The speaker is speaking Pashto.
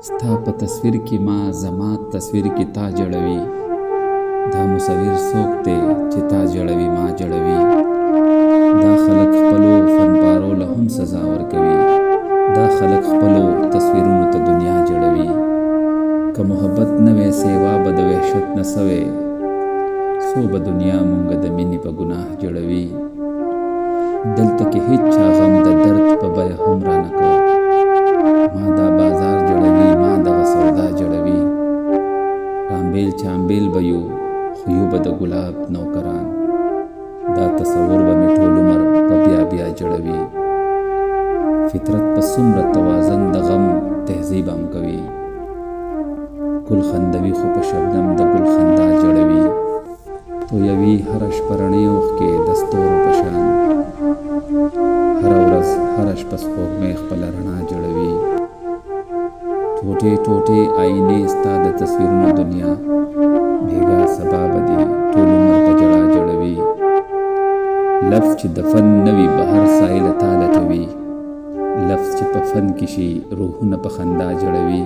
ستا په تصویر کې ما زما تصویر کې تا جړوي. دا مصور څوک دی چې تا جړوي ما جړوي. دا خلک خپلو فنپارو له هم سزا ورکوي. دا خلک خپلو تصویرونو ته دنیا جړوي. که محبت نه وی سیوا به د وحشت نه سوی، څو به دنیا مونږ د مینې په ګناه جړوي. دلته کې هیڅ چا غم د درد په بیه هم رانه کو. ما دا بازار جړوي، ما دغه سودا جړوي. رامبیل چامبیل به یو، خو یو به د ګلاب نوکران. دا تصور به مې ټول عمر په بیا بیا جړوي. فطرت په څومره توازن د غم تهذیب هم کوي. ګل خندوي خو په شبنم د ګل خندا جړوي. تویوي هره شپه رڼې اوښکې د ستورو په شان. هره ورځ هره شپه سپوږمۍ خپله رڼا جړوي. ټوټې ټوټې آینې ستا د تصویرونو دنیا، بېګا سبا به دې ټول عمر په ژړا جړوي. لفظ چې د فن نه وي بهر سایله تا لټوي. لفظ چې په فن کې شي روحونه په خندا جړوي.